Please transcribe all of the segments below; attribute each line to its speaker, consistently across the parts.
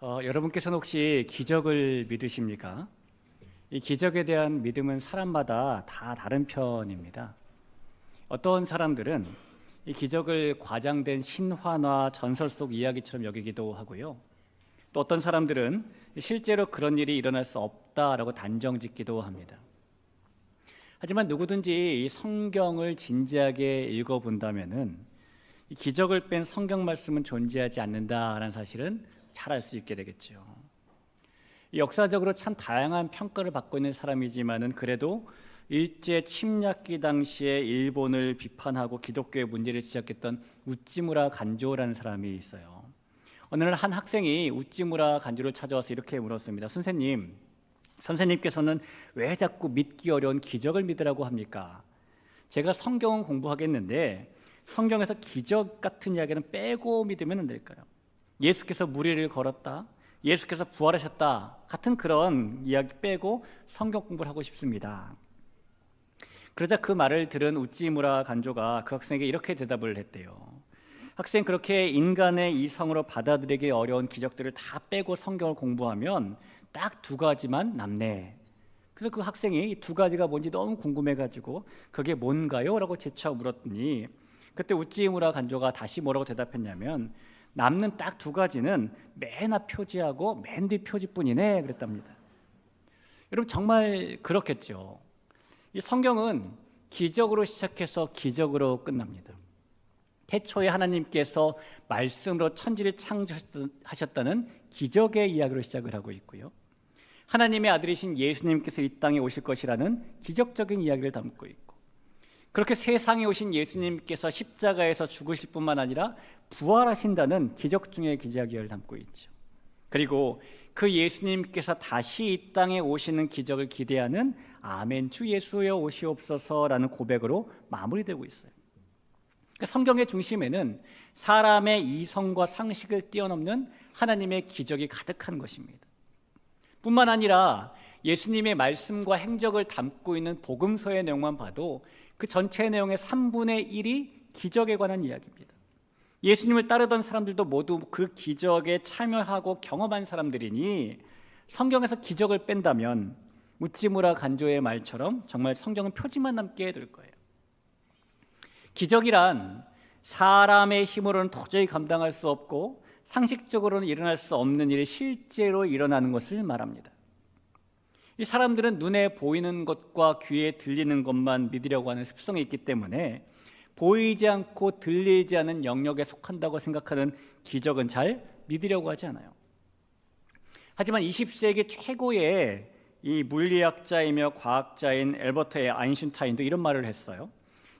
Speaker 1: 여러분께서는 혹시 기적을 믿으십니까? 이 기적에 대한 믿음은 사람마다 다 다른 편입니다. 어떤 사람들은 이 기적을 과장된 신화나 전설 속 이야기처럼 여기기도 하고요. 또 어떤 사람들은 실제로 그런 일이 일어날 수 없다라고 단정짓기도 합니다. 하지만 누구든지 이 성경을 진지하게 읽어본다면은 이 기적을 뺀 성경 말씀은 존재하지 않는다라는 사실은 잘 알 수 있게 되겠죠. 역사적으로 참 다양한 평가를 받고 있는 사람이지만은 그래도 일제 침략기 당시에 일본을 비판하고 기독교의 문제를 지적했던 우찌무라 간조라는 사람이 있어요. 어느 날 한 학생이 우찌무라 간조를 찾아와서 이렇게 물었습니다. 선생님께서는 왜 자꾸 믿기 어려운 기적을 믿으라고 합니까? 제가 성경은 공부하겠는데 성경에서 기적 같은 이야기는 빼고 믿으면 안 될까요? 예수께서 무리를 걸었다, 예수께서 부활하셨다 같은 그런 이야기 빼고 성경 공부를 하고 싶습니다. 그러자 그 말을 들은 우찌무라 간조가 그 학생에게 이렇게 대답을 했대요. 학생, 그렇게 인간의 이성으로 받아들이기 어려운 기적들을 다 빼고 성경을 공부하면 딱 두 가지만 남네. 그래서 그 학생이 이 두 가지가 뭔지 너무 궁금해가지고 그게 뭔가요? 라고 재차 물었더니 그때 우찌무라 간조가 다시 뭐라고 대답했냐면 남는 딱 두 가지는 맨 앞 표지하고 맨 뒤 표지뿐이네 그랬답니다. 여러분, 정말 그렇겠죠. 이 성경은 기적으로 시작해서 기적으로 끝납니다. 태초에 하나님께서 말씀으로 천지를 창조하셨다는 기적의 이야기로 시작을 하고 있고요. 하나님의 아들이신 예수님께서 이 땅에 오실 것이라는 기적적인 이야기를 담고 있고, 그렇게 세상에 오신 예수님께서 십자가에서 죽으실 뿐만 아니라 부활하신다는 기적 중의 기적을 담고 있죠. 그리고 그 예수님께서 다시 이 땅에 오시는 기적을 기대하는 아멘 주 예수여 오시옵소서라는 고백으로 마무리되고 있어요. 그러니까 성경의 중심에는 사람의 이성과 상식을 뛰어넘는 하나님의 기적이 가득한 것입니다. 뿐만 아니라 예수님의 말씀과 행적을 담고 있는 복음서의 내용만 봐도 그 전체 내용의 3분의 1이 기적에 관한 이야기입니다. 예수님을 따르던 사람들도 모두 그 기적에 참여하고 경험한 사람들이니 성경에서 기적을 뺀다면 우찌무라 간조의 말처럼 정말 성경은 표지만 남게 될 거예요. 기적이란 사람의 힘으로는 도저히 감당할 수 없고 상식적으로는 일어날 수 없는 일이 실제로 일어나는 것을 말합니다. 이 사람들은 눈에 보이는 것과 귀에 들리는 것만 믿으려고 하는 습성이 있기 때문에 보이지 않고 들리지 않은 영역에 속한다고 생각하는 기적은 잘 믿으려고 하지 않아요. 하지만 20세기 최고의 이 물리학자이며 과학자인 엘버트 아인슈타인도 이런 말을 했어요.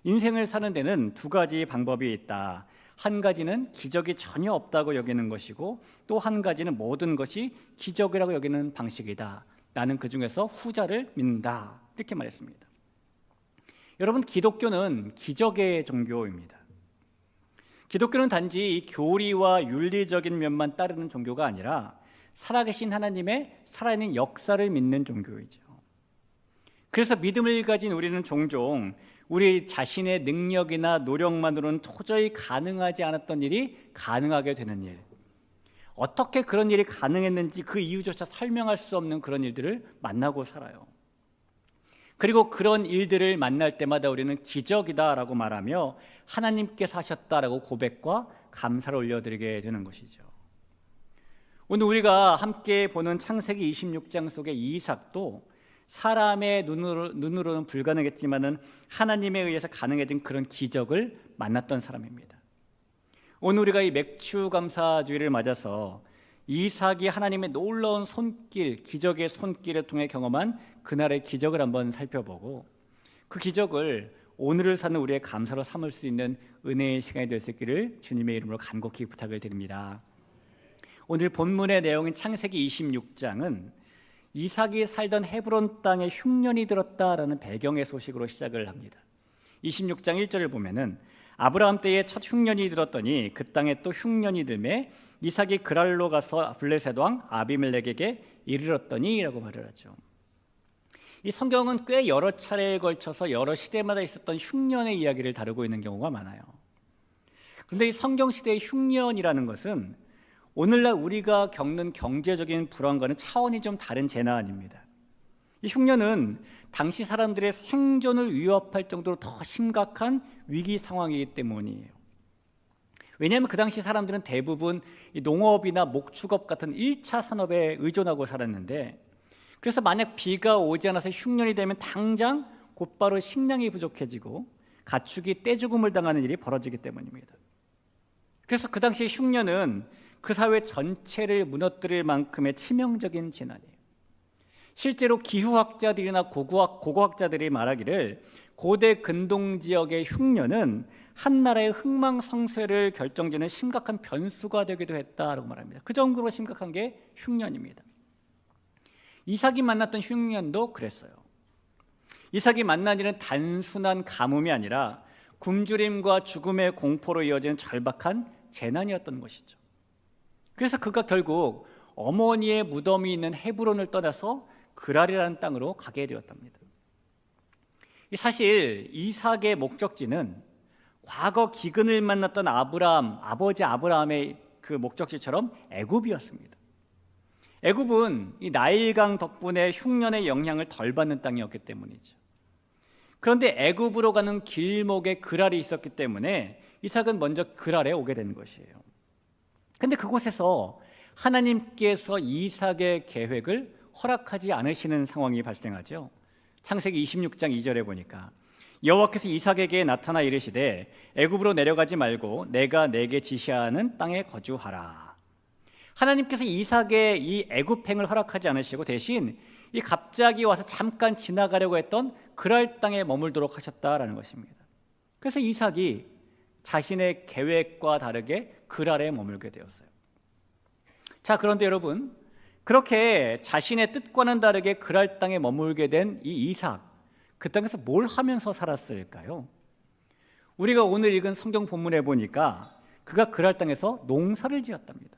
Speaker 1: 인생을 사는 데는 두 가지 방법이 있다. 한 가지는 기적이 전혀 없다고 여기는 것이고 또 한 가지는 모든 것이 기적이라고 여기는 방식이다. 나는 그 중에서 후자를 믿는다. 이렇게 말했습니다. 여러분, 기독교는 기적의 종교입니다. 기독교는 단지 이 교리와 윤리적인 면만 따르는 종교가 아니라 살아계신 하나님의 살아있는 역사를 믿는 종교이죠. 그래서 믿음을 가진 우리는 종종 우리 자신의 능력이나 노력만으로는 도저히 가능하지 않았던 일이 가능하게 되는 일, 어떻게 그런 일이 가능했는지 그 이유조차 설명할 수 없는 그런 일들을 만나고 살아요. 그리고 그런 일들을 만날 때마다 우리는 기적이다라고 말하며 하나님께서 하셨다라고 고백과 감사를 올려드리게 되는 것이죠. 오늘 우리가 함께 보는 창세기 26장 속의 이삭도 사람의 눈으로는 불가능했지만은 하나님에 의해서 가능해진 그런 기적을 만났던 사람입니다. 오늘 우리가 이 맥추감사주일을 맞아서 이삭이 하나님의 놀라운 손길, 기적의 손길을 통해 경험한 그날의 기적을 한번 살펴보고 그 기적을 오늘을 사는 우리의 감사로 삼을 수 있는 은혜의 시간이 될 수 있기를 주님의 이름으로 간곡히 부탁을 드립니다. 오늘 본문의 내용인 창세기 26장은 이삭이 살던 헤브론 땅에 흉년이 들었다라는 배경의 소식으로 시작을 합니다. 26장 1절을 보면은 아브라함 때에 첫 흉년이 들었더니 그 땅에 또 흉년이 들매 이삭이 그랄로 가서 블레셋 왕 아비멜렉에게 이르렀더니 라고 말을 하죠. 이 성경은 꽤 여러 차례에 걸쳐서 여러 시대마다 있었던 흉년의 이야기를 다루고 있는 경우가 많아요. 그런데 이 성경 시대의 흉년이라는 것은 오늘날 우리가 겪는 경제적인 불안과는 차원이 좀 다른 재난입니다. 이 흉년은 당시 사람들의 생존을 위협할 정도로 더 심각한 위기 상황이기 때문이에요. 왜냐하면 그 당시 사람들은 대부분 이 농업이나 목축업 같은 1차 산업에 의존하고 살았는데, 그래서 만약 비가 오지 않아서 흉년이 되면 당장 곧바로 식량이 부족해지고 가축이 떼죽음을 당하는 일이 벌어지기 때문입니다. 그래서 그 당시 흉년은 그 사회 전체를 무너뜨릴 만큼의 치명적인 재난이에요. 실제로 기후학자들이나 고고학자들이 말하기를 고대 근동 지역의 흉년은 한 나라의 흥망성쇠를 결정짓는 심각한 변수가 되기도 했다라고 말합니다. 그 정도로 심각한 게 흉년입니다. 이삭이 만났던 흉년도 그랬어요. 이삭이 만난 일은 단순한 가뭄이 아니라 굶주림과 죽음의 공포로 이어지는 절박한 재난이었던 것이죠. 그래서 그가 결국 어머니의 무덤이 있는 헤브론을 떠나서 그랄이라는 땅으로 가게 되었답니다. 사실 이삭의 목적지는 과거 기근을 만났던 아버지 아브라함의 그 목적지처럼 애굽이었습니다. 애굽은 이 나일강 덕분에 흉년의 영향을 덜 받는 땅이었기 때문이죠. 그런데 애굽으로 가는 길목에 그랄이 있었기 때문에 이삭은 먼저 그랄에 오게 된 것이에요. 근데 그곳에서 하나님께서 이삭의 계획을 허락하지 않으시는 상황이 발생하죠. 창세기 26장 2절에 보니까 여호와께서 이삭에게 나타나 이르시되 애굽으로 내려가지 말고 내가 내게 지시하는 땅에 거주하라. 하나님께서 이삭의 이 애굽행을 허락하지 않으시고 대신 이 갑자기 와서 잠깐 지나가려고 했던 그랄 땅에 머물도록 하셨다라는 것입니다. 그래서 이삭이 자신의 계획과 다르게 그랄에 머물게 되었어요. 자, 그런데 여러분, 그렇게 자신의 뜻과는 다르게 그랄 땅에 머물게 된 이 이삭, 그 땅에서 뭘 하면서 살았을까요? 우리가 오늘 읽은 성경 본문에 보니까 그가 그랄 땅에서 농사를 지었답니다.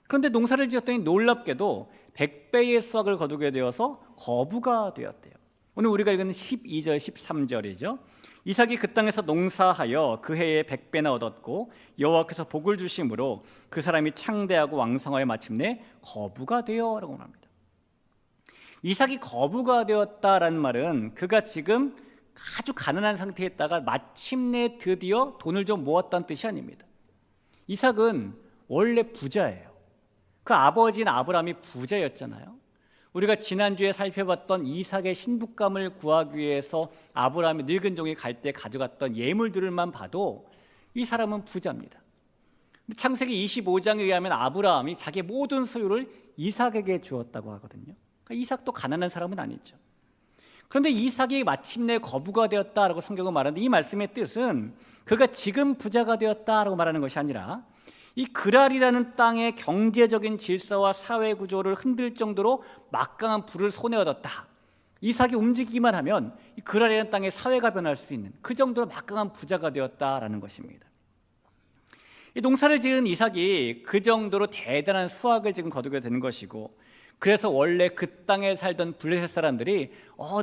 Speaker 1: 그런데 농사를 지었더니 놀랍게도 100배의 수확을 거두게 되어서 거부가 되었대요. 오늘 우리가 읽은 12절, 13절이죠. 이삭이 그 땅에서 농사하여 그 해에 100배나 얻었고 여호와께서 복을 주심으로 그 사람이 창대하고 왕성하여 마침내 거부가 되어라고 말합니다. 이삭이 거부가 되었다라는 말은 그가 지금 아주 가난한 상태에 있다가 마침내 드디어 돈을 좀 모았다는 뜻이 아닙니다. 이삭은 원래 부자예요. 그 아버지인 아브라함이 부자였잖아요. 우리가 지난주에 살펴봤던 이삭의 신부감을 구하기 위해서 아브라함이 늙은 종이 갈 때 가져갔던 예물들만 봐도 이 사람은 부자입니다. 창세기 25장에 의하면 아브라함이 자기의 모든 소유를 이삭에게 주었다고 하거든요. 그러니까 이삭도 가난한 사람은 아니죠. 그런데 이삭이 마침내 거부가 되었다라고 성경은 말하는데 이 말씀의 뜻은 그가 지금 부자가 되었다라고 말하는 것이 아니라 이 그랄이라는 땅의 경제적인 질서와 사회 구조를 흔들 정도로 막강한 부를 손에 얻었다. 이삭이 움직이기만 하면 이 그랄이라는 땅의 사회가 변할 수 있는 그 정도로 막강한 부자가 되었다라는 것입니다. 이 농사를 지은 이삭이 그 정도로 대단한 수확을 지금 거두게 되는 것이고, 그래서 원래 그 땅에 살던 블레셋 사람들이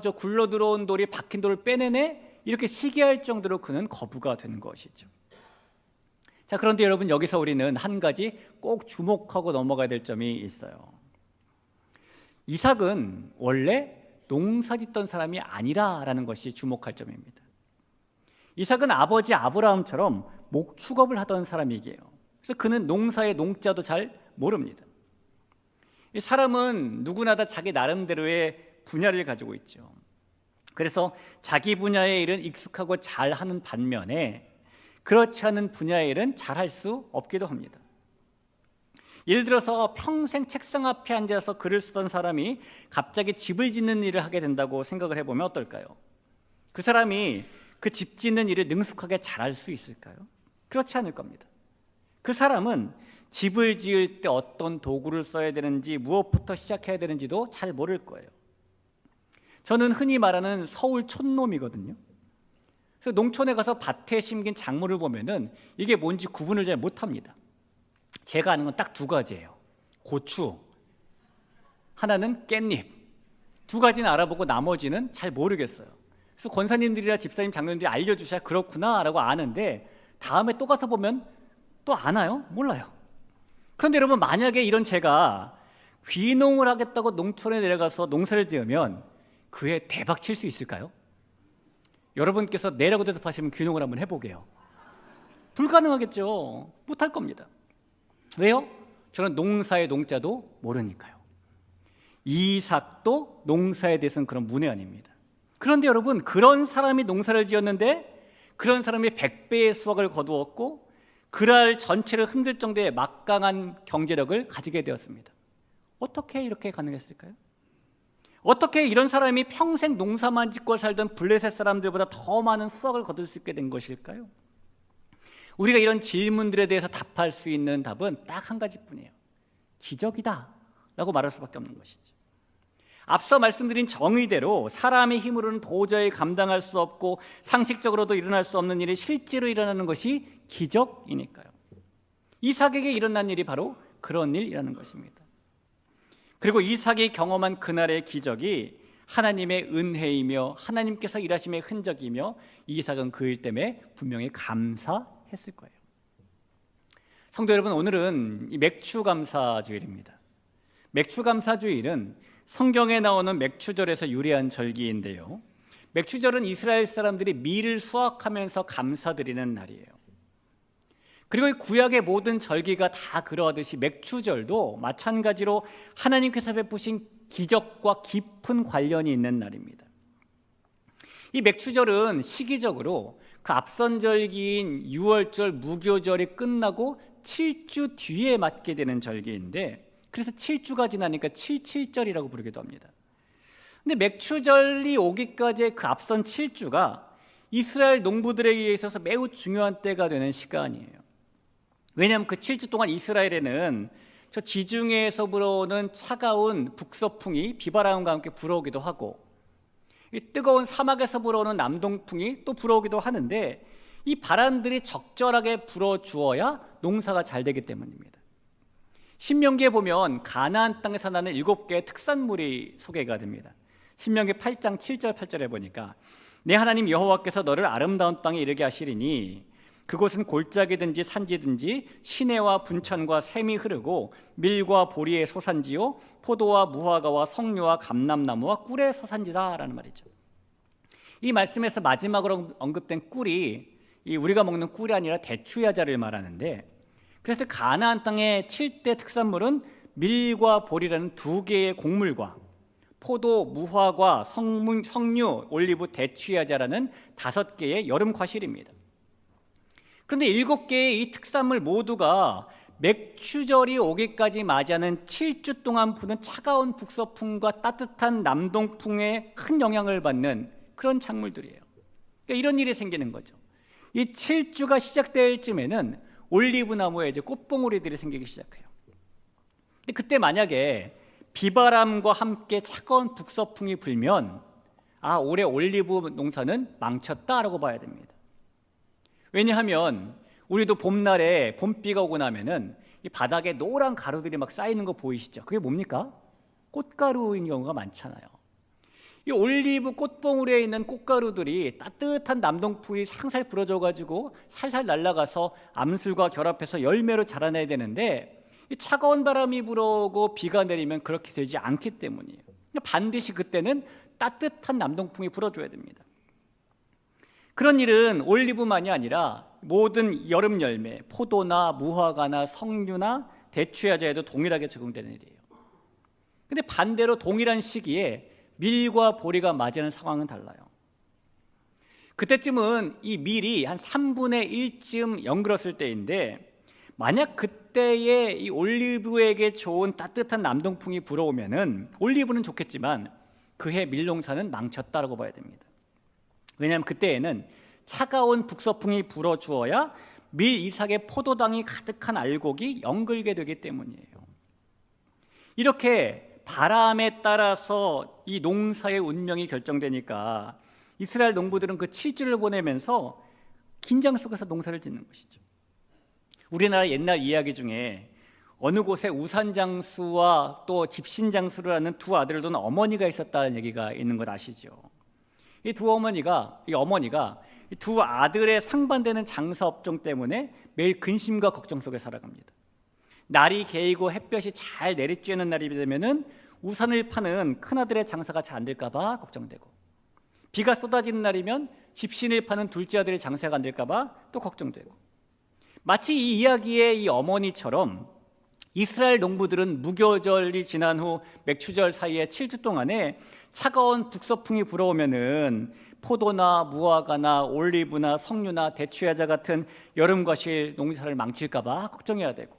Speaker 1: 저 굴러 들어온 돌이 박힌 돌을 빼내네? 이렇게 시기할 정도로 그는 거부가 된 것이죠. 자, 그런데 여러분, 여기서 우리는 한 가지 꼭 주목하고 넘어가야 될 점이 있어요. 이삭은 원래 농사 짓던 사람이 아니라라는 것이 주목할 점입니다. 이삭은 아버지 아브라함처럼 목축업을 하던 사람이에요. 그래서 그는 농사의 농자도 잘 모릅니다. 이 사람은 누구나 다 자기 나름대로의 분야를 가지고 있죠. 그래서 자기 분야의 일은 익숙하고 잘하는 반면에 그렇지 않은 분야의 일은 잘할 수 없기도 합니다. 예를 들어서 평생 책상 앞에 앉아서 글을 쓰던 사람이 갑자기 집을 짓는 일을 하게 된다고 생각을 해보면 어떨까요? 그 사람이 그 집 짓는 일을 능숙하게 잘할 수 있을까요? 그렇지 않을 겁니다. 그 사람은 집을 지을 때 어떤 도구를 써야 되는지, 무엇부터 시작해야 되는지도 잘 모를 거예요. 저는 흔히 말하는 서울 촌놈이거든요. 그래서 농촌에 가서 밭에 심긴 작물을 보면은 이게 뭔지 구분을 잘 못합니다. 제가 아는 건 딱 두 가지예요. 고추, 하나는 깻잎. 두 가지는 알아보고 나머지는 잘 모르겠어요. 그래서 권사님들이나 집사님, 장로님들이 알려주셔야 그렇구나 라고 아는데 다음에 또 가서 보면 또 아나요? 몰라요. 그런데 여러분, 만약에 이런 제가 귀농을 하겠다고 농촌에 내려가서 농사를 지으면 그에 대박 칠 수 있을까요? 여러분께서 내라고 대답하시면 귀농을 한번 해보게요. 불가능하겠죠. 못할 겁니다. 왜요? 저는 농사의 농자도 모르니까요. 이삭도 농사에 대해서는 그런 문외한입니다. 그런데 여러분, 그런 사람이 농사를 지었는데 그런 사람이 100배의 수확을 거두었고 그날 전체를 흔들 정도의 막강한 경제력을 가지게 되었습니다. 어떻게 이렇게 가능했을까요? 어떻게 이런 사람이 평생 농사만 짓고 살던 블레셋 사람들보다 더 많은 수확을 거둘 수 있게 된 것일까요? 우리가 이런 질문들에 대해서 답할 수 있는 답은 딱 한 가지뿐이에요. 기적이다 라고 말할 수밖에 없는 것이죠. 앞서 말씀드린 정의대로 사람의 힘으로는 도저히 감당할 수 없고 상식적으로도 일어날 수 없는 일이 실제로 일어나는 것이 기적이니까요. 이삭에게 일어난 일이 바로 그런 일이라는 것입니다. 그리고 이삭이 경험한 그날의 기적이 하나님의 은혜이며 하나님께서 일하심의 흔적이며 이삭은 그 일 때문에 분명히 감사했을 거예요. 성도 여러분, 오늘은 이 맥추감사주일입니다. 맥추감사주일은 성경에 나오는 맥추절에서 유래한 절기인데요, 맥추절은 이스라엘 사람들이 밀을 수확하면서 감사드리는 날이에요. 그리고 이 구약의 모든 절기가 다 그러하듯이 맥추절도 마찬가지로 하나님께서 베푸신 기적과 깊은 관련이 있는 날입니다. 이 맥추절은 시기적으로 그 앞선 절기인 유월절 무교절이 끝나고 7주 뒤에 맞게 되는 절기인데, 그래서 7주가 지나니까 77절이라고 부르기도 합니다. 근데 맥추절이 오기까지의 그 앞선 7주가 이스라엘 농부들에게 있어서 매우 중요한 때가 되는 시간이에요. 왜냐하면 그 7주 동안 이스라엘에는 저 지중해에서 불어오는 차가운 북서풍이 비바람과 함께 불어오기도 하고, 이 뜨거운 사막에서 불어오는 남동풍이 또 불어오기도 하는데, 이 바람들이 적절하게 불어주어야 농사가 잘 되기 때문입니다. 신명기에 보면 가나안 땅에서 나는 7개의 특산물이 소개가 됩니다. 신명기 8장 7절 8절에 보니까 내 하나님 여호와께서 너를 아름다운 땅에 이르게 하시리니 그곳은 골짜기든지 산지든지 시내와 분천과 샘이 흐르고 밀과 보리의 소산지요 포도와 무화과와 석류와 감람나무와 꿀의 소산지다라는 말이죠. 이 말씀에서 마지막으로 언급된 꿀이 우리가 먹는 꿀이 아니라 대추야자를 말하는데, 그래서 가나안 땅의 7대 특산물은 밀과 보리라는 2개의 곡물과 포도, 무화과, 석류, 올리브, 대추야자라는 5개의 여름 과실입니다. 그런데 7개의 이 특산물 모두가 맥추절이 오기까지 맞이하는 7주 동안 부는 차가운 북서풍과 따뜻한 남동풍에 큰 영향을 받는 그런 작물들이에요. 그러니까 이런 일이 생기는 거죠. 이 7주가 시작될 쯤에는 올리브 나무에 이제 꽃봉오리들이 생기기 시작해요. 근데 그때 만약에 비바람과 함께 차가운 북서풍이 불면 올해 올리브 농사는 망쳤다라고 봐야 됩니다. 왜냐하면 우리도 봄날에 봄비가 오고 나면은 이 바닥에 노란 가루들이 막 쌓이는 거 보이시죠? 그게 뭡니까? 꽃가루인 경우가 많잖아요. 이 올리브 꽃봉우리에 있는 꽃가루들이 따뜻한 남동풍이 살살 불어줘가지고 살살 날아가서 암술과 결합해서 열매로 자라나야 되는데, 이 차가운 바람이 불어오고 비가 내리면 그렇게 되지 않기 때문이에요. 반드시 그때는 따뜻한 남동풍이 불어줘야 됩니다. 그런 일은 올리브만이 아니라 모든 여름 열매, 포도나 무화과나 석류나 대추야자에도 동일하게 적용되는 일이에요. 근데 반대로 동일한 시기에 밀과 보리가 맞이하는 상황은 달라요. 그때쯤은 이 밀이 한 3분의 1쯤 연글었을 때인데, 만약 그때에 이 올리브에게 좋은 따뜻한 남동풍이 불어오면은 올리브는 좋겠지만 그해 밀농사는 망쳤다라고 봐야 됩니다. 왜냐하면 그때에는 차가운 북서풍이 불어주어야 밀 이삭의 포도당이 가득한 알곡이 연글게 되기 때문이에요. 이렇게 바람에 따라서 이 농사의 운명이 결정되니까 이스라엘 농부들은 그 7주를 보내면서 긴장 속에서 농사를 짓는 것이죠. 우리나라 옛날 이야기 중에 어느 곳에 우산장수와 또 집신장수를 하는 2 아들을 둔 어머니가 있었다는 얘기가 있는 것 아시죠? 이 어머니가 이 2 아들의 상반되는 장사 업종 때문에 매일 근심과 걱정 속에 살아갑니다. 날이 개이고 햇볕이 잘 내리쬐는 날이 되면은 우산을 파는 큰아들의 장사가 잘 안 될까 봐 걱정되고, 비가 쏟아지는 날이면 집신을 파는 둘째 아들의 장사가 안 될까 봐 또 걱정되고, 마치 이 이야기의 이 어머니처럼 이스라엘 농부들은 무교절이 지난 후 맥추절 사이에 7주 동안에 차가운 북서풍이 불어오면은 포도나 무화과나 올리브나 석류나 대추야자 같은 여름 과실 농사를 망칠까 봐 걱정해야 되고,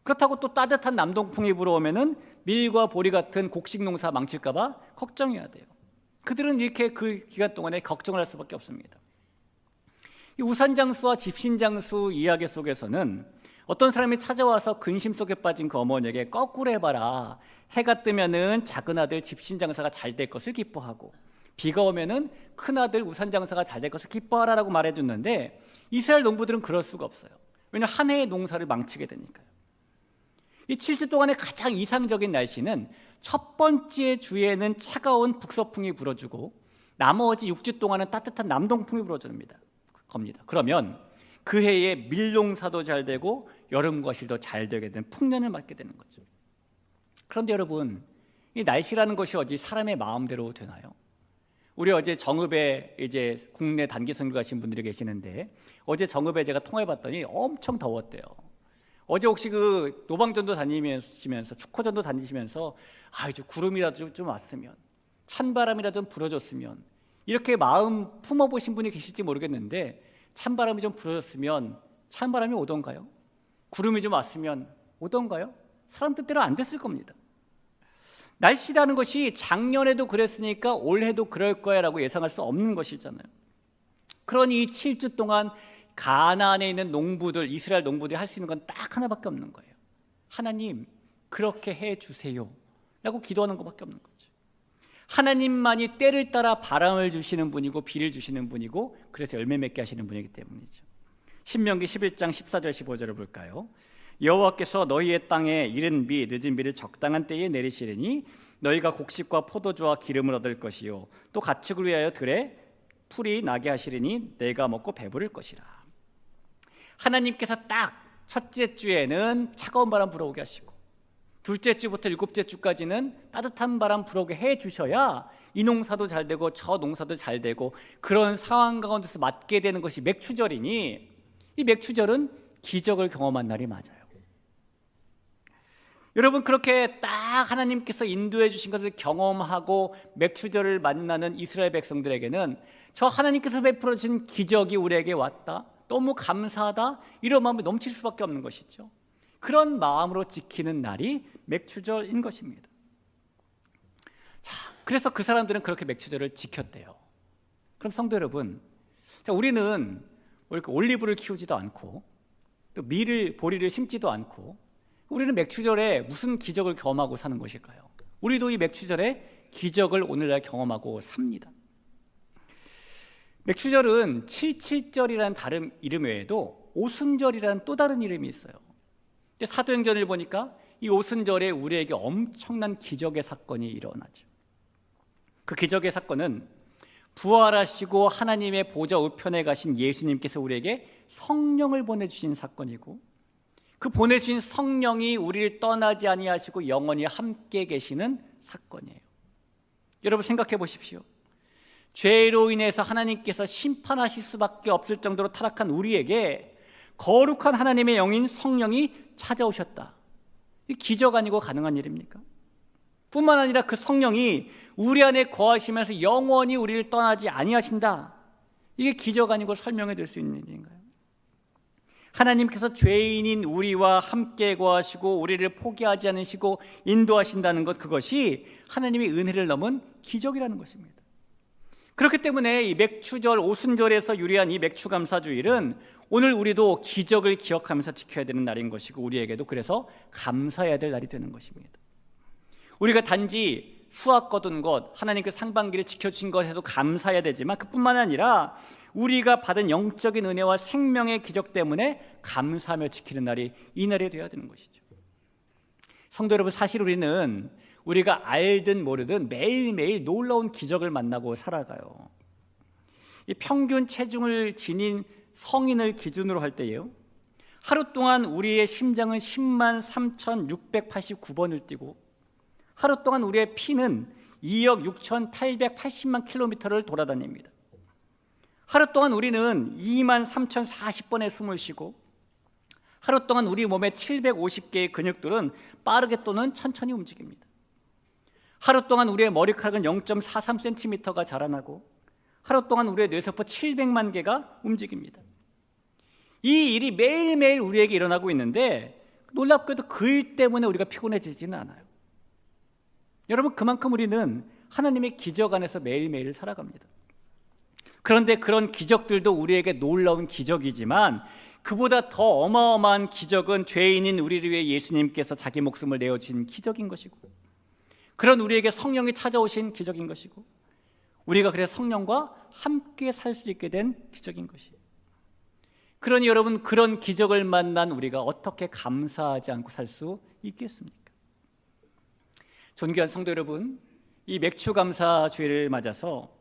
Speaker 1: 그렇다고 또 따뜻한 남동풍이 불어오면은 밀과 보리 같은 곡식 농사 망칠까 봐 걱정해야 돼요. 그들은 이렇게 그 기간 동안에 걱정을 할 수밖에 없습니다. 이 우산장수와 집신장수 이야기 속에서는 어떤 사람이 찾아와서 근심 속에 빠진 그 어머니에게 거꾸로 해봐라, 해가 뜨면은 작은 아들 집신장사가 잘 될 것을 기뻐하고, 비가 오면은 큰 아들 우산장사가 잘 될 것을 기뻐하라라고 말해줬는데, 이스라엘 농부들은 그럴 수가 없어요. 왜냐하면 한 해의 농사를 망치게 되니까요. 이 7주 동안의 가장 이상적인 날씨는 첫 번째 주에는 차가운 북서풍이 불어주고 나머지 6주 동안은 따뜻한 남동풍이 불어줍니다. 그러면 그 해에 밀농사도 잘 되고 여름 과실도 잘 되게 되는 풍년을 맞게 되는 거죠. 그런데 여러분, 이 날씨라는 것이 어디 사람의 마음대로 되나요? 우리 어제 정읍에 이제 국내 단기 선교 가신 분들이 계시는데, 어제 정읍에 제가 통화해봤더니 엄청 더웠대요. 어제 혹시 그 노방전도 다니시면서 축구전도 다니시면서 이제 구름이라도 좀 왔으면, 찬바람이라도 좀 불어줬으면, 이렇게 마음 품어보신 분이 계실지 모르겠는데, 찬바람이 좀 불어줬으면 찬바람이 오던가요? 구름이 좀 왔으면 오던가요? 사람 뜻대로 안 됐을 겁니다. 날씨라는 것이 작년에도 그랬으니까 올해도 그럴 거야 라고 예상할 수 없는 것이잖아요. 그러니 이 7주 동안 가나안에 있는 농부들, 이스라엘 농부들이 할 수 있는 건 딱 하나밖에 없는 거예요. 하나님, 그렇게 해주세요 라고 기도하는 것밖에 없는 거죠. 하나님만이 때를 따라 바람을 주시는 분이고 비를 주시는 분이고, 그래서 열매 맺게 하시는 분이기 때문이죠. 신명기 11장 14절 15절을 볼까요? 여호와께서 너희의 땅에 이른 비 늦은 비를 적당한 때에 내리시리니 너희가 곡식과 포도주와 기름을 얻을 것이요 또 가축을 위하여 들에 풀이 나게 하시리니 내가 먹고 배부를 것이라. 하나님께서 딱 첫째 주에는 차가운 바람 불어오게 하시고, 둘째 주부터 일곱째 주까지는 따뜻한 바람 불어오게 해 주셔야 이 농사도 잘 되고 저 농사도 잘 되고, 그런 상황 가운데서 맞게 되는 것이 맥추절이니, 이 맥추절은 기적을 경험한 날이 맞아요. 여러분, 그렇게 딱 하나님께서 인도해 주신 것을 경험하고 맥추절을 만나는 이스라엘 백성들에게는 저 하나님께서 베풀어 주신 기적이 우리에게 왔다, 너무 감사하다, 이런 마음이 넘칠 수밖에 없는 것이죠. 그런 마음으로 지키는 날이 맥추절인 것입니다. 자, 그래서 그 사람들은 그렇게 맥추절을 지켰대요. 그럼 성도 여러분, 자, 우리는 이렇게 올리브를 키우지도 않고 또 밀을, 보리를 심지도 않고, 우리는 맥추절에 무슨 기적을 경험하고 사는 것일까요? 우리도 이 맥추절에 기적을 오늘날 경험하고 삽니다. 맥추절은 77절이라는 다른 이름 외에도 오순절이라는 또 다른 이름이 있어요. 사도행전을 보니까 이 오순절에 우리에게 엄청난 기적의 사건이 일어나죠. 그 기적의 사건은 부활하시고 하나님의 보좌 우편에 가신 예수님께서 우리에게 성령을 보내주신 사건이고, 그 보내주신 성령이 우리를 떠나지 아니하시고 영원히 함께 계시는 사건이에요. 여러분 생각해 보십시오. 죄로 인해서 하나님께서 심판하실 수밖에 없을 정도로 타락한 우리에게 거룩한 하나님의 영인 성령이 찾아오셨다. 이 기적 아니고 가능한 일입니까? 뿐만 아니라 그 성령이 우리 안에 거하시면서 영원히 우리를 떠나지 아니하신다. 이게 기적 아니고 설명해 줄 수 있는 일인가요? 하나님께서 죄인인 우리와 함께 거하시고 우리를 포기하지 않으시고 인도하신다는 것, 그것이 하나님의 은혜를 넘은 기적이라는 것입니다. 그렇기 때문에 이 맥추절 오순절에서 유래한 이 맥추감사주일은 오늘 우리도 기적을 기억하면서 지켜야 되는 날인 것이고, 우리에게도 그래서 감사해야 될 날이 되는 것입니다. 우리가 단지 수확 거둔 것, 하나님께서 상반기를 지켜주신 것에도 감사해야 되지만, 그뿐만 아니라 우리가 받은 영적인 은혜와 생명의 기적 때문에 감사하며 지키는 날이 이 날이 되어야 되는 것이죠. 성도 여러분, 사실 우리는 우리가 알든 모르든 매일매일 놀라운 기적을 만나고 살아가요. 이 평균 체중을 지닌 성인을 기준으로 할 때예요, 하루 동안 우리의 심장은 10만 3,689번을 뛰고 하루 동안 우리의 피는 2억 6,880만 킬로미터를 돌아다닙니다. 하루 동안 우리는 2만 3,040번의 숨을 쉬고 하루 동안 우리 몸의 750개의 근육들은 빠르게 또는 천천히 움직입니다. 하루 동안 우리의 머리카락은 0.43cm가 자라나고 하루 동안 우리의 뇌세포 700만 개가 움직입니다. 이 일이 매일매일 우리에게 일어나고 있는데 놀랍게도 그 일 때문에 우리가 피곤해지지는 않아요. 여러분, 그만큼 우리는 하나님의 기적 안에서 매일매일 살아갑니다. 그런데 그런 기적들도 우리에게 놀라운 기적이지만 그보다 더 어마어마한 기적은 죄인인 우리를 위해 예수님께서 자기 목숨을 내어주신 기적인 것이고, 그런 우리에게 성령이 찾아오신 기적인 것이고, 우리가 그래서 성령과 함께 살 수 있게 된 기적인 것이에요. 그러니 여러분, 그런 기적을 만난 우리가 어떻게 감사하지 않고 살 수 있겠습니까? 존귀한 성도 여러분, 이 맥추감사주일을 맞아서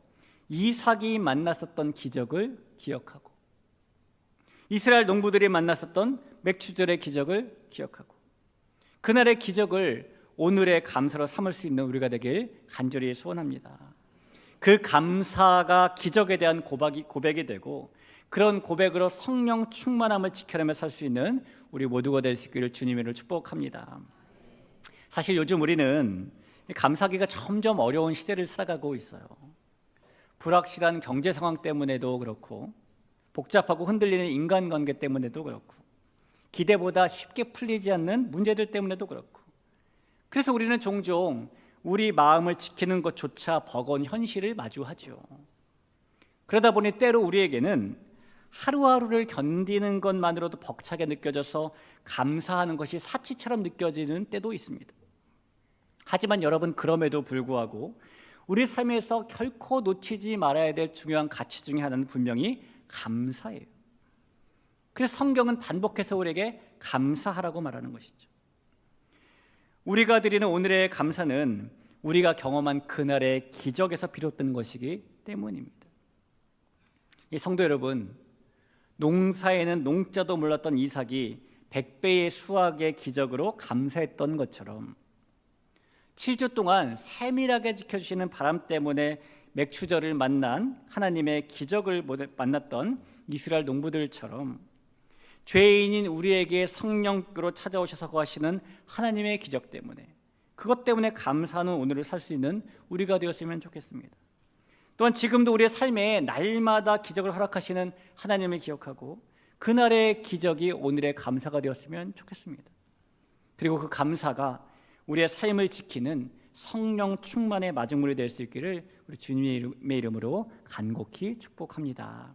Speaker 1: 이삭이 만났었던 기적을 기억하고 이스라엘 농부들이 만났었던 맥추절의 기적을 기억하고 그날의 기적을 오늘의 감사로 삼을 수 있는 우리가 되길 간절히 소원합니다. 그 감사가 기적에 대한 고백이 되고 그런 고백으로 성령 충만함을 지켜내며 살 수 있는 우리 모두가 될 수 있기를 주님으로 축복합니다. 사실 요즘 우리는 감사하기가 점점 어려운 시대를 살아가고 있어요. 불확실한 경제 상황 때문에도 그렇고 복잡하고 흔들리는 인간관계 때문에도 그렇고 기대보다 쉽게 풀리지 않는 문제들 때문에도 그렇고 그래서 우리는 종종 우리 마음을 지키는 것조차 버거운 현실을 마주하죠. 그러다 보니 때로 우리에게는 하루하루를 견디는 것만으로도 벅차게 느껴져서 감사하는 것이 사치처럼 느껴지는 때도 있습니다. 하지만 여러분, 그럼에도 불구하고 우리 삶에서 결코 놓치지 말아야 될 중요한 가치 중에 하나는 분명히 감사예요. 그래서 성경은 반복해서 우리에게 감사하라고 말하는 것이죠. 우리가 드리는 오늘의 감사는 우리가 경험한 그날의 기적에서 비롯된 것이기 때문입니다. 이 성도 여러분, 농사에는 농자도 몰랐던 이삭이 100배의 수확의 기적으로 감사했던 것처럼 7주 동안 세밀하게 지켜주시는 바람 때문에 맥추절을 만난 하나님의 기적을 만났던 이스라엘 농부들처럼 죄인인 우리에게 성령으로 찾아오셔서 거하시는 하나님의 기적 때문에 그것 때문에 감사하는 오늘을 살 수 있는 우리가 되었으면 좋겠습니다. 또한 지금도 우리의 삶에 날마다 기적을 허락하시는 하나님을 기억하고 그날의 기적이 오늘의 감사가 되었으면 좋겠습니다. 그리고 그 감사가 우리의 삶을 지키는 성령 충만의 마중물이 될 수 있기를 우리 주님의 이름으로 간곡히 축복합니다.